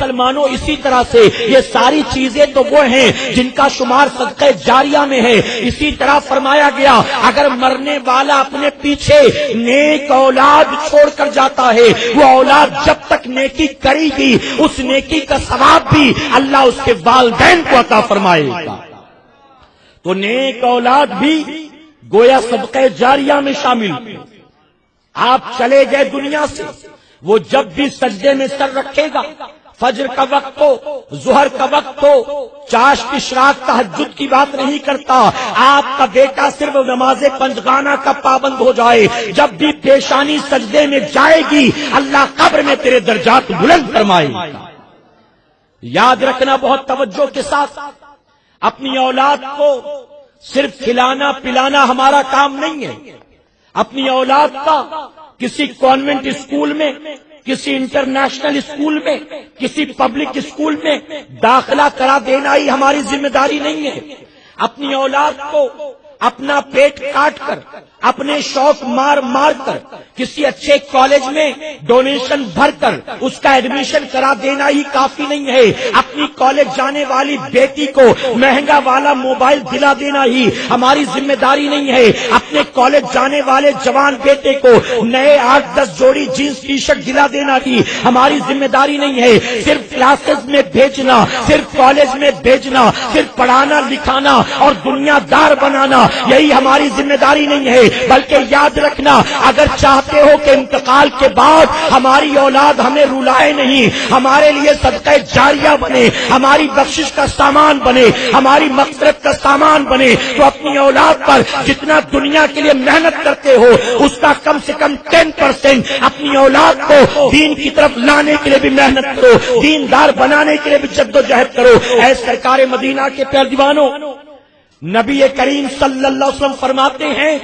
مسلمانوں اسی طرح سے یہ ساری چیزیں تو وہ ہیں جن کا شمار صدقہ جاریہ میں ہے. اسی طرح فرمایا گیا اگر مرنے والا اپنے پیچھے نیک اولاد چھوڑ کر جاتا ہے وہ اولاد جب تک نیکی کرے گی اس نیکی کا ثواب بھی اللہ اس کے والدین کو عطا فرمائے گا. تو نیک اولاد بھی گویا صدقہ جاریہ میں شامل. آپ چلے گئے دنیا سے، وہ جب بھی سجدے میں سر رکھے گا، فجر کا وقت ہو، ظہر کا وقت ہو، چاشت اشراق تہجد کی بات نہیں کرتا، آپ کا بیٹا صرف نماز پنجگانہ کا پابند ہو جائے، جب بھی پیشانی سجدے میں جائے گی اللہ قبر میں تیرے درجات بلند فرمائے گا. یاد رکھنا بہت توجہ کے ساتھ، اپنی اولاد کو صرف کھلانا پلانا ہمارا کام نہیں ہے. اپنی اولاد کا کسی کانوینٹ اسکول میں، کسی انٹرنیشنل اسکول میں، کسی پبلک اسکول میں داخلہ کرا دینا ہی ہماری ذمہ داری نہیں ہے. اپنی اولاد کو اپنا پیٹ کاٹ کر، اپنے شوق مار مار کر کسی اچھے کالج میں ڈونیشن بھر کر اس کا ایڈمیشن کرا دینا ہی کافی نہیں ہے. اپنی کالج جانے والی بیٹی کو مہنگا والا موبائل دلا دینا ہی ہماری ذمہ داری نہیں ہے. اپنے کالج جانے والے جوان بیٹے کو نئے 8-10 جوڑی جینس ٹی شرٹ دلا دینا ہی ہماری ذمہ داری نہیں ہے. صرف کلاسز میں بھیجنا، صرف کالج میں بھیجنا، صرف پڑھانا لکھانا اور دنیا دار بنانا یہی ہماری ذمہ داری نہیں ہے. بلکہ یاد رکھنا اگر چاہتے ہو کہ انتقال کے بعد ہماری اولاد ہمیں رلائے نہیں، ہمارے لیے صدقہ جاریہ بنے، ہماری بخشش کا سامان بنے، ہماری مغفرت کا سامان بنے، تو اپنی اولاد پر جتنا دنیا کے لیے محنت کرتے ہو اس کا کم سے کم 10% اپنی اولاد کو دین کی طرف لانے کے لیے بھی محنت کرو، دیندار بنانے کے لیے بھی جدوجہد کرو. اے سرکار مدینہ کے پیارے دیوانوں، نبی کریم صلی اللہ علیہ وسلم فرماتے ہیں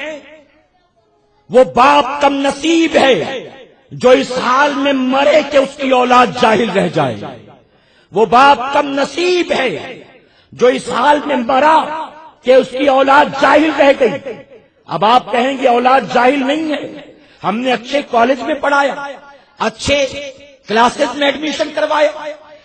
وہ باپ کم نصیب ہے جو اس حال میں مرے کہ اس کی اولاد جاہل رہ جائے. وہ باپ کم نصیب ہے جو اس حال میں مرا کہ اس کی اولاد جاہل رہ گئی. اب آپ کہیں گے اولاد جاہل نہیں ہے، ہم نے اچھے کالج میں پڑھایا، اچھے کلاسز میں ایڈمیشن کروایا،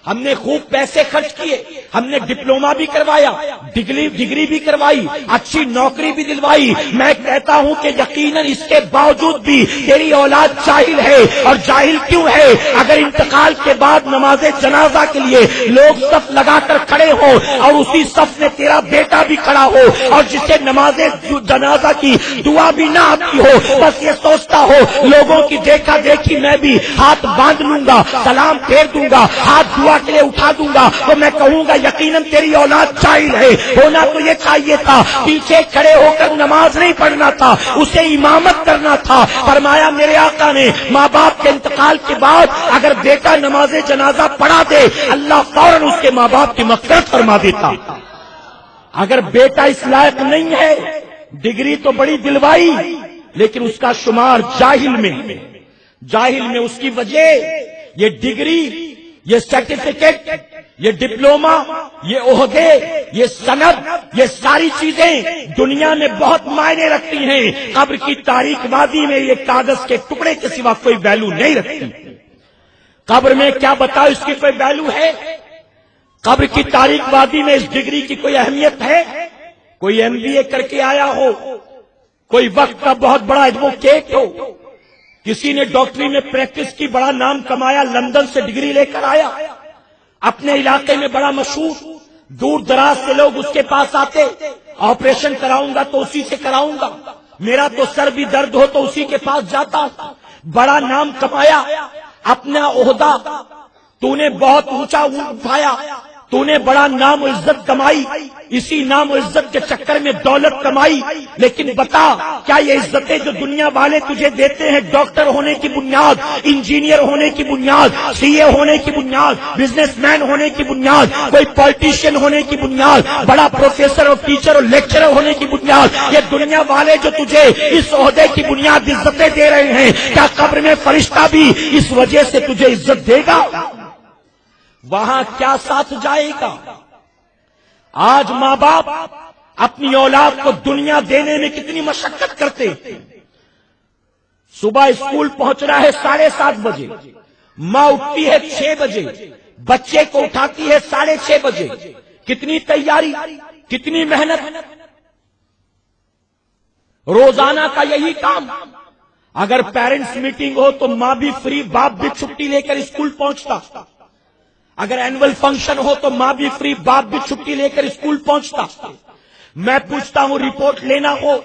ہم نے خوب پیسے خرچ کیے، ہم نے ڈپلوما بھی کروایا، ڈگری بھی کروائی، اچھی نوکری بھی دلوائی. میں کہتا ہوں کہ یقیناً اس کے باوجود بھی تیری اولاد جاہل ہے. اور جاہل کیوں ہے؟ اگر انتقال کے بعد نماز جنازہ کے لیے لوگ صف لگا کر کھڑے ہو اور اسی صف میں تیرا بیٹا بھی کھڑا ہو اور جسے نماز جنازہ کی دعا بھی نہ آتی ہو، بس یہ سوچتا ہو لوگوں کی دیکھا دیکھی میں بھی ہاتھ باندھ لوں گا، سلام پھیر دوں گا، ہاتھ دعا کے لیے اٹھا دوں گا، تو میں کہوں گا یقیناً تیری اولاد جاہل ہے. ہونا تو یہ چاہیے تھا پیچھے کھڑے ہو کر نماز نہیں پڑھنا تھا، اسے امامت کرنا تھا. فرمایا میرے آقا نے ماں باپ کے انتقال کے بعد اگر بیٹا نماز جنازہ پڑھا دے اللہ فوراً اس کے ماں باپ کی مغفرت فرما دیتا. اگر بیٹا اس لائق نہیں ہے، ڈگری تو بڑی دلوائی لیکن اس کا شمار جاہل میں اس کی وجہ یہ ڈگری، یہ سرٹیفکیٹ، یہ ڈپلوما، یہ عہدے، یہ سند، یہ ساری چیزیں دنیا میں بہت معنی رکھتی ہیں. قبر کی تاریک وادی میں یہ کاغذ کے ٹکڑے کے سوا کوئی ویلو نہیں رکھتی. قبر میں کیا بتاؤ اس کی کوئی ویلو ہے؟ قبر کی تاریک وادی میں اس ڈگری کی کوئی اہمیت ہے؟ کوئی MBA کر کے آیا ہو، کوئی وقت کا بہت بڑا ایڈوکیٹ ہو، کسی نے ڈاکٹری میں پریکٹس کی، بڑا نام کمایا، لندن سے ڈگری لے کر آیا، اپنے علاقے میں بڑا مشہور، دور دراز سے لوگ اس کے پاس آتے، آپریشن کراؤں گا تو اسی سے کراؤں گا، میرا تو سر بھی درد ہو تو اسی کے پاس جاتا. بڑا نام کمایا، اپنا عہدہ تو نے بہت اونچا اٹھایا، تو نے بڑا نام و عزت کمائی، اسی نام و عزت کے چکر میں دولت کمائی. لیکن بتا کیا یہ عزتیں جو دنیا والے تجھے دیتے ہیں ڈاکٹر ہونے کی بنیاد، انجینئر ہونے کی بنیاد، CA ہونے کی بنیاد، بزنس مین ہونے کی بنیاد، کوئی پولیٹیشین ہونے کی بنیاد، بڑا پروفیسر اور ٹیچر اور لیکچرر ہونے کی بنیاد، یہ دنیا والے جو تجھے اس عہدے کی بنیاد عزتیں دے رہے ہیں، کیا قبر میں فرشتہ بھی اس وجہ سے تجھے عزت دے گا؟ وہاں کیا ساتھ جائے گا؟ آج ماں باپ اپنی اولاد کو دنیا دینے میں کتنی مشقت کرتے. صبح اسکول پہنچنا ہے 7:30 بجے، ماں اٹھتی ہے 6 بجے، بچے کو اٹھاتی ہے 6:30 بجے. کتنی تیاری، کتنی محنت، روزانہ کا یہی کام. اگر پیرنٹس میٹنگ ہو تو ماں بھی فری، باپ بھی چھٹی لے کر اسکول پہنچتا. اگر اینول فنکشن ہو تو ماں بھی فری، باپ بھی چھٹی لے کر اسکول پہنچتا. میں پوچھتا ہوں، رپورٹ لینا ہو،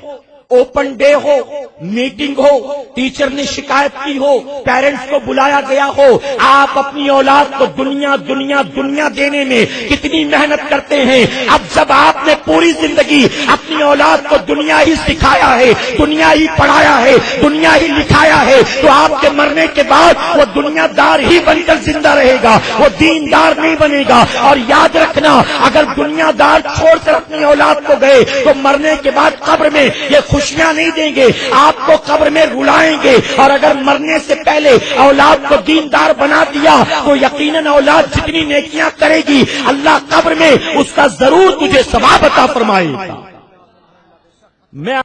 اوپن ڈے ہو، میٹنگ ہو، ٹیچر نے شکایت کی ہو، پیرنٹس کو بلایا گیا ہو، آپ اپنی اولاد کو دنیا دنیا دنیا دینے میں کتنی محنت کرتے ہیں. اب جب آپ نے پوری زندگی اپنی اولاد کو دنیا ہی سکھایا ہے، دنیا ہی پڑھایا ہے، دنیا ہی لکھایا ہے، تو آپ کے مرنے کے بعد وہ دنیا دار ہی بن کر زندہ رہے گا، وہ دیندار نہیں بنے گا. اور یاد رکھنا، اگر دنیا دار چھوڑ کر اپنی اولاد کو گئے تو مرنے کے بعد قبر میں یہ خوشیاں نہیں دیں گے، آپ کو قبر میں رلائیں گے. اور اگر مرنے سے پہلے اولاد کو دیندار بنا دیا تو یقیناً اولاد جتنی نیکیاں کرے گی اللہ قبر میں اس کا ضرور تجھے ثواب عطا فرمائے گا. میں